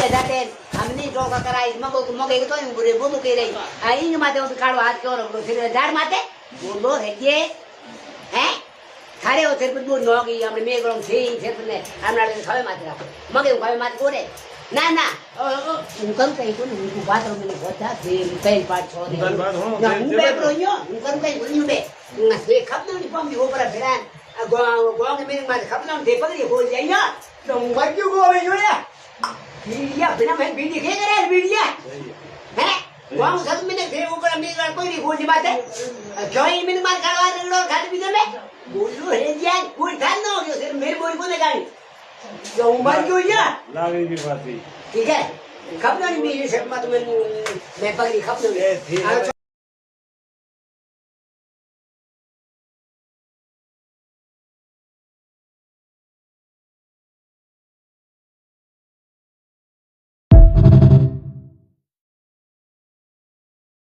ये जाते हमने जो का कराई मगे तो बुरे बोलो के रही आई माते तो काड़ो हाथ क्यों रखो फिर झाड़ माते बोलो है ये हैं थारे हो तेरे को नोगी हमने मेगरम सेई थे ने हमना खावे माते रखो मगे खावे माते कोरे ना ना उनकन कहीं को नहीं बात रो मैंने होता थे कई पार्ट छोड़ दे ना उनबे प्रोयो उनकन कहीं को नहीं बे से खपनो नहीं पम हो पर फिर गोंग के मेरे माते खपनो दे पकड़ी हो जाई ना तो मर क्यों गो बे यो या बीड़िया बिना मैं बीड़ी के करे बीड़िया हैं गोंग सब मैंने फिर ऊपर मेरे कोई नहीं हो जी बात है क्यों ही मैंने मार करवा दे लो खाते पीते में बोलो है यार कोई ध्यान ना हो गया सिर्फ मेरे बोल को लगाई जो उम्र क्यों या लागे की बात ठीक है खपनो नहीं मेरी शर्मा तो मैं पकड़ी खपनो